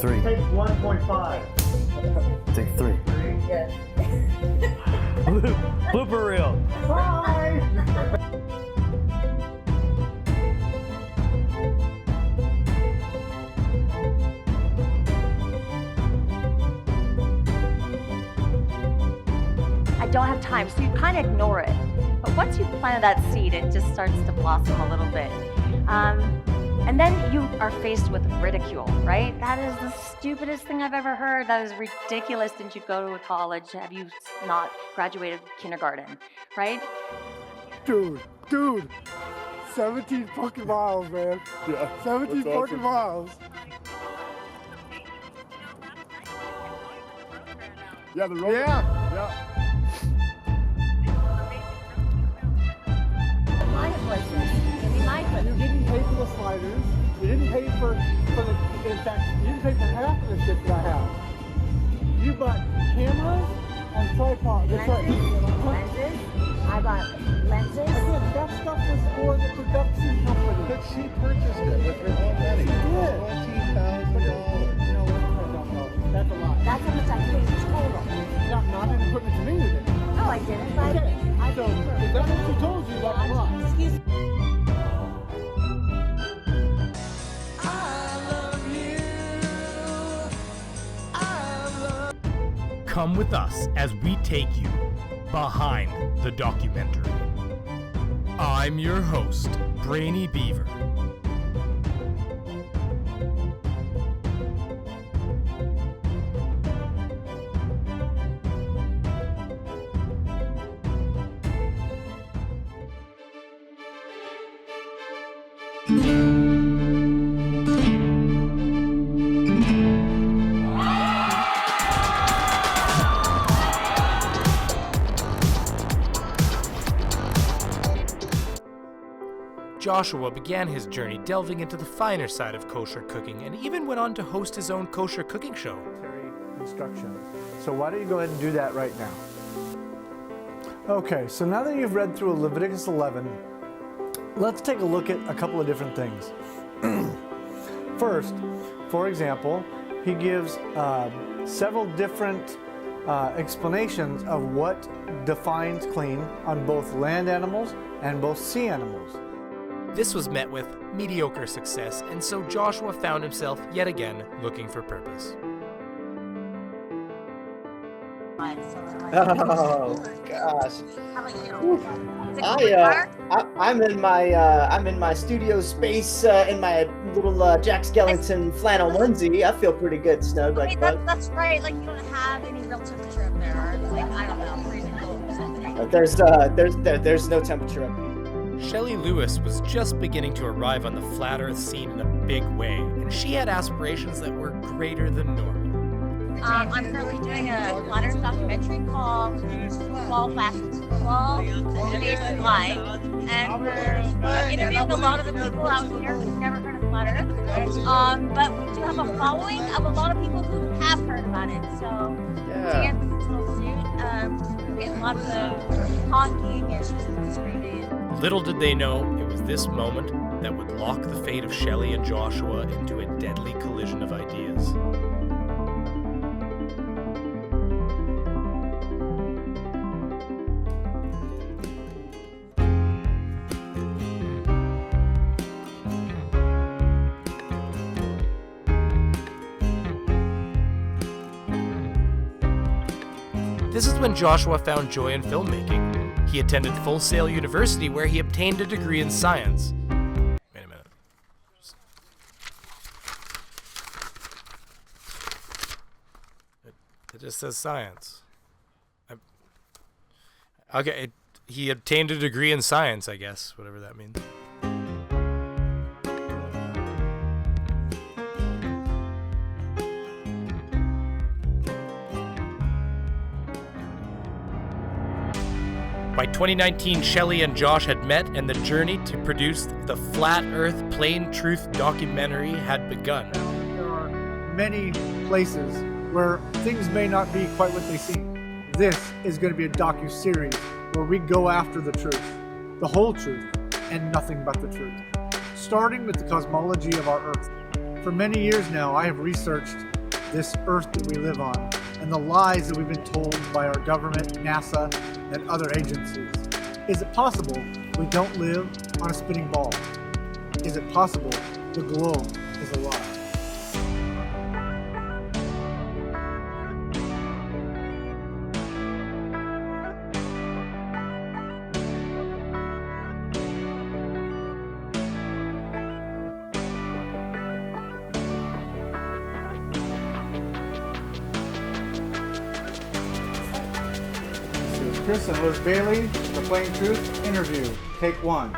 3. Take 1.5. Take 3. Yes. Blooper reel. Bye! I don't have time, so you kind of ignore it. But once you've planted that seed, it just starts to blossom a little bit. And then you are faced with ridicule, right? That is the stupidest thing I've ever heard. That is ridiculous. Didn't you go to a college? Have you not graduated kindergarten, right? Dude, 17 fucking miles, man. Yeah, 17 that's fucking awesome. miles. Yeah, the road. Yeah. My places. Give me my You places. didn't pay for the sliders. You didn't pay for the, in fact, you didn't pay for half of the shit that I have. You bought cameras and tripods. Lenses. I bought lenses. Again, that stuff was for the production company. But she purchased it with her own money. She did. $20,000. No, that's a lot. That's how much I paid total. Not in equipment to me, you did. No, I didn't. But Okay, I so paid for if that's what she told you, that's a lot. Excuse me. Come with us as we take you behind the documentary. I'm your host, Brainy Beaver. Joshua began his journey delving into the finer side of kosher cooking and even went on to host his own kosher cooking show. Instructions. So why don't you go ahead and do that right now? Okay, so now that you've read through Leviticus 11, let's take a look at a couple of different things. First, for example, he gives several different explanations of what defines clean on both land animals and both sea animals. This was met with mediocre success, and so Joshua found himself yet again looking for purpose. Oh gosh. How about you? Is it going far? I'm in my studio space in my little Jack Skellington flannel onesie. I feel pretty good, snug Okay, like that. that's right. Like you don't have any real temperature up there. It's like I don't know, freezing cold or something. There's no temperature up here. Shelly Lewis was just beginning to arrive on the flat earth scene in a big way, and she had aspirations that were greater than normal. I'm currently doing a flat earth documentary called 12 Days of Life, and we're interviewing a lot of the people out here who've never heard of flat earth. But we do have a following of a lot of people who have heard about it. So Dan with his little suit, we get lots of honking and screaming. Little did they know it was this moment that would lock the fate of Shelly and Joshua into a deadly collision of ideas. This is when Joshua found joy in filmmaking. He attended Full Sail University, where he obtained a degree in science. Wait a minute. It just says science. Okay, he obtained a degree in science, I guess, whatever that means. By 2019, Shelly and Josh had met, and the journey to produce the Flat Earth Plain Truth documentary had begun. There are many places where things may not be quite what they seem. This is going to be a docu-series where we go after the truth, the whole truth, and nothing but the truth. Starting with the cosmology of our Earth. For many years now, I have researched this Earth that we live on and the lies that we've been told by our government, NASA, and other agencies. Is it possible we don't live on a spinning ball? Is it possible the globe is a lie? Chris and Liz Bailey, The Plain Truth Interview, Take 1.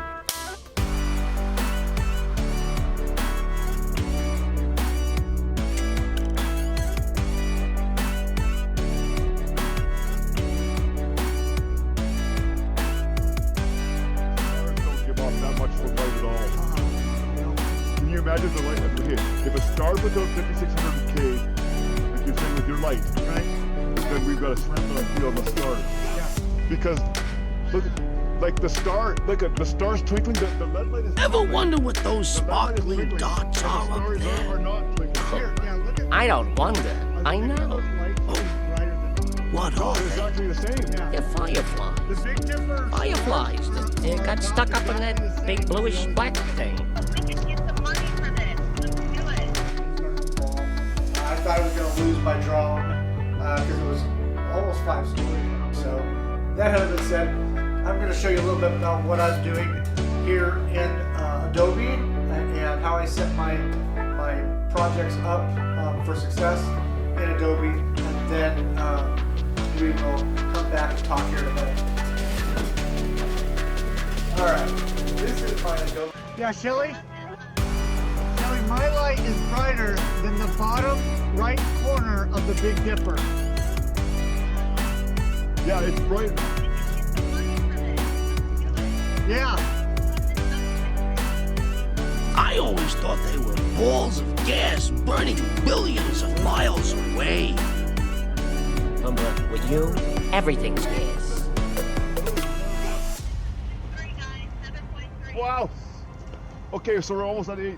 Don't give off that much for light at all. Can you imagine the light? Okay, if a star puts out 5600 K, like you're saying with your light, Right? then we've got a slant on the field of stars. Because look, like the star, the star's twinkling. The lead light is. Ever wonder what those the lead light is sparkling twinkling, dots and are the up stars there? are not twinkling. I don't wonder. I know. What are It's they? actually the same. They're fireflies. The Big Dipper. Fireflies that got stuck up in that big bluish black thing. We could get some money for this. Let's do it. I thought I was going to lose by drone because it was almost 5 stories. So that having been said, I'm going to show you a little bit about what I'm doing here in Adobe and how I set my projects up for success in Adobe, and then we will come back and talk here in a minute. All right, this is my Adobe. Yeah, Shelly? Shelly, my light is brighter than the bottom right corner of the Big Dipper. Yeah, it's bright. Yeah. I always thought they were balls of gas burning billions of miles away. But with you, everything's gas. Wow. Okay, so we're almost at 8.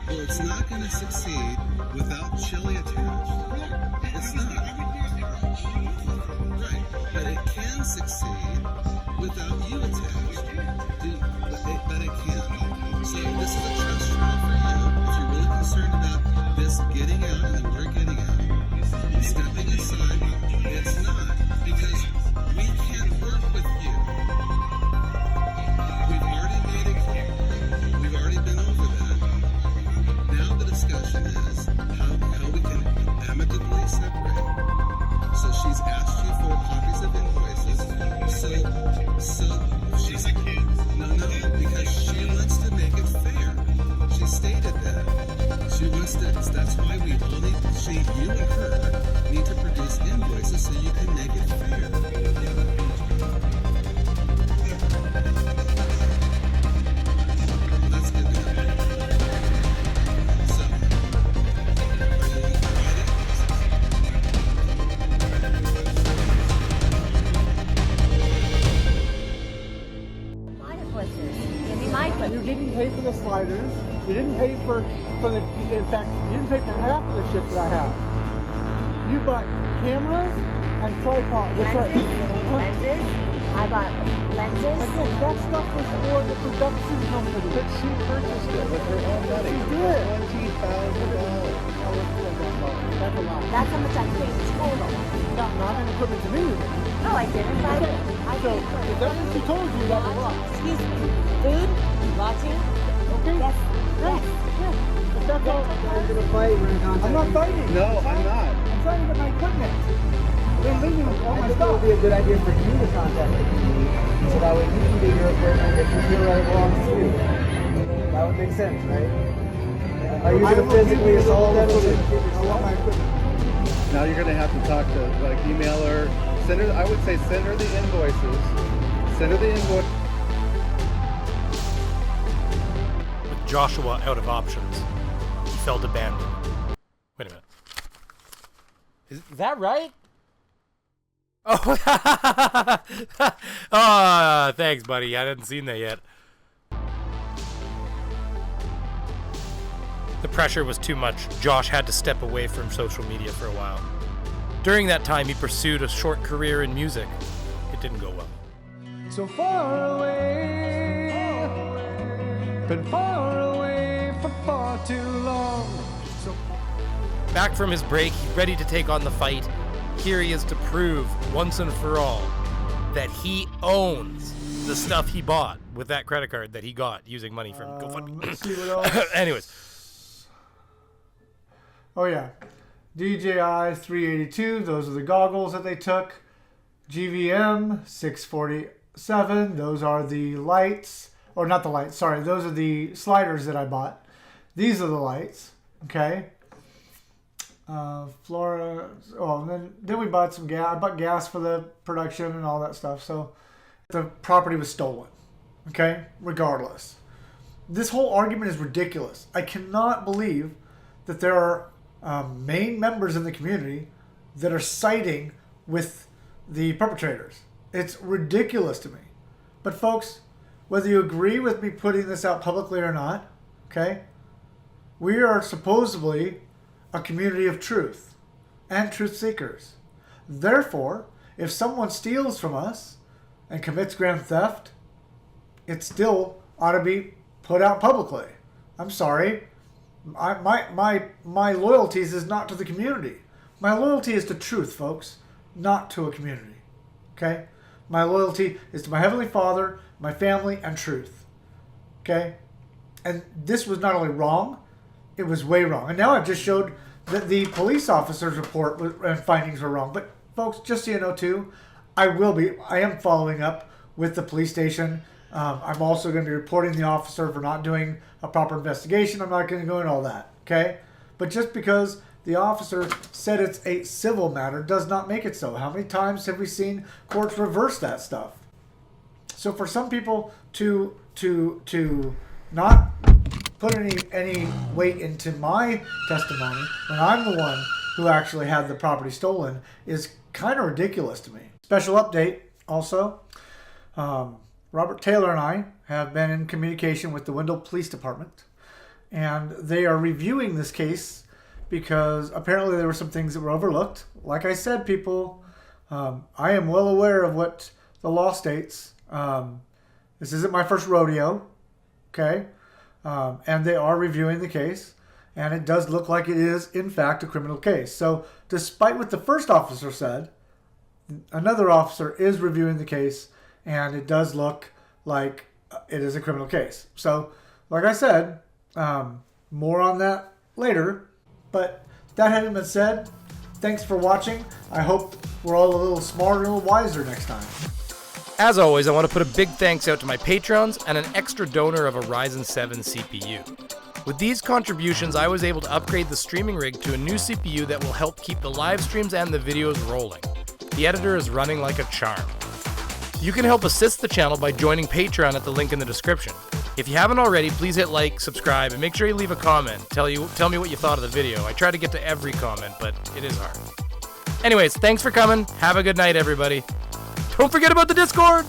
It's not going to succeed without Shelly attached. It's not. Right. But it can succeed without you attached. But it can. So this is a trust trial for you. If you're really concerned about this getting out and then we're getting out, stepping aside, it's not. Because we can't work with you. We've already made it clear. We've already been over that. Now the discussion is how we can amicably separate. So she's asked you for copies of invoices. So she's a kid. No, because she wants to make it fair. She stated that. She wants to. That's why we all need. You and her need to produce invoices so you can make it fair. That's good to know. So, are you ready? My eclipses. Give me my You eclipses. didn't pay for the sliders. You didn't pay for the. In fact, you didn't pay for half of the shit that I have. You bought cameras and tripods. That's right. Lenses. I bought lenses. Again, that stuff was for the production company. But she purchased it with her own money. She did. $20,000. That's a lot. That's how much I paid total. Not an equipment to me. No, I didn't buy it. I So, paid for if that's what she told you, that's a lot. Excuse me. Food? Lodging? Okay? Yes. Yes. If that's all. I'm not fighting. No, I'm not. I'm trying to get my equipment. They're leaving all my I think it stuff. would be a good idea for you to contact the community, so that way you can get your equipment if you feel that it belongs to you. That would make sense, right? Are you going to physically assault them? I want my equipment. Now you're gonna have to talk to, like, email her. Send her. I would say send her the invoices. Send her the invoice. With Joshua out of options, he felt abandoned. Wait a minute. Is that right? Oh, oh, thanks, buddy. I hadn't seen that yet. The pressure was too much. Josh had to step away from social media for a while. During that time, he pursued a short career in music. It didn't go well. So far away, been far away for far too long. Back from his break, he's ready to take on the fight. Here he is to prove, once and for all, that he owns the stuff he bought with that credit card that he got using money from GoFundMe. Let's see what else. Anyways. Oh yeah, DJI 382. Those are the goggles that they took. GVM 647. Those are the lights, or not the lights. Sorry, those are the sliders that I bought. These are the lights. Okay. Flora. Oh, and then we bought some gas. I bought gas for the production and all that stuff. So the property was stolen. Okay. Regardless, this whole argument is ridiculous. I cannot believe that there are main members in the community that are siding with the perpetrators. It's ridiculous to me. But folks, whether you agree with me putting this out publicly or not, okay, we are supposedly a community of truth and truth seekers. Therefore, if someone steals from us and commits grand theft, it still ought to be put out publicly. I'm sorry. My loyalties is not to the community. My loyalty is to truth, folks, not to a community. Okay? My loyalty is to my Heavenly Father, my family, and truth. Okay? And this was not only wrong, it was way wrong. And now I've just showed that the police officer's report and findings were wrong. But folks, just so you know too, I am following up with the police station. I'm also going to be reporting the officer for not doing a proper investigation. I'm not going to go into all that, okay? But just because the officer said it's a civil matter does not make it so. How many times have we seen courts reverse that stuff? So for some people to not put any weight into my testimony when I'm the one who actually had the property stolen is kind of ridiculous to me. Special update also. Robert Taylor and I have been in communication with the Wendell Police Department, and they are reviewing this case because apparently there were some things that were overlooked. Like I said, people, I am well aware of what the law states. This isn't my first rodeo, okay? And they are reviewing the case, and it does look like it is, in fact, a criminal case. So despite what the first officer said, another officer is reviewing the case, and it does look like it is a criminal case. So, like I said, more on that later. But that having been said, thanks for watching. I hope we're all a little smarter and a little wiser next time. As always, I want to put a big thanks out to my patrons and an extra donor of a Ryzen 7 CPU. With these contributions, I was able to upgrade the streaming rig to a new CPU that will help keep the live streams and the videos rolling. The editor is running like a charm. You can help assist the channel by joining Patreon at the link in the description. If you haven't already, please hit like, subscribe, and make sure you leave a comment. Tell me what you thought of the video. I try to get to every comment, but it is hard. Anyways, thanks for coming. Have a good night, everybody. Don't forget about the Discord!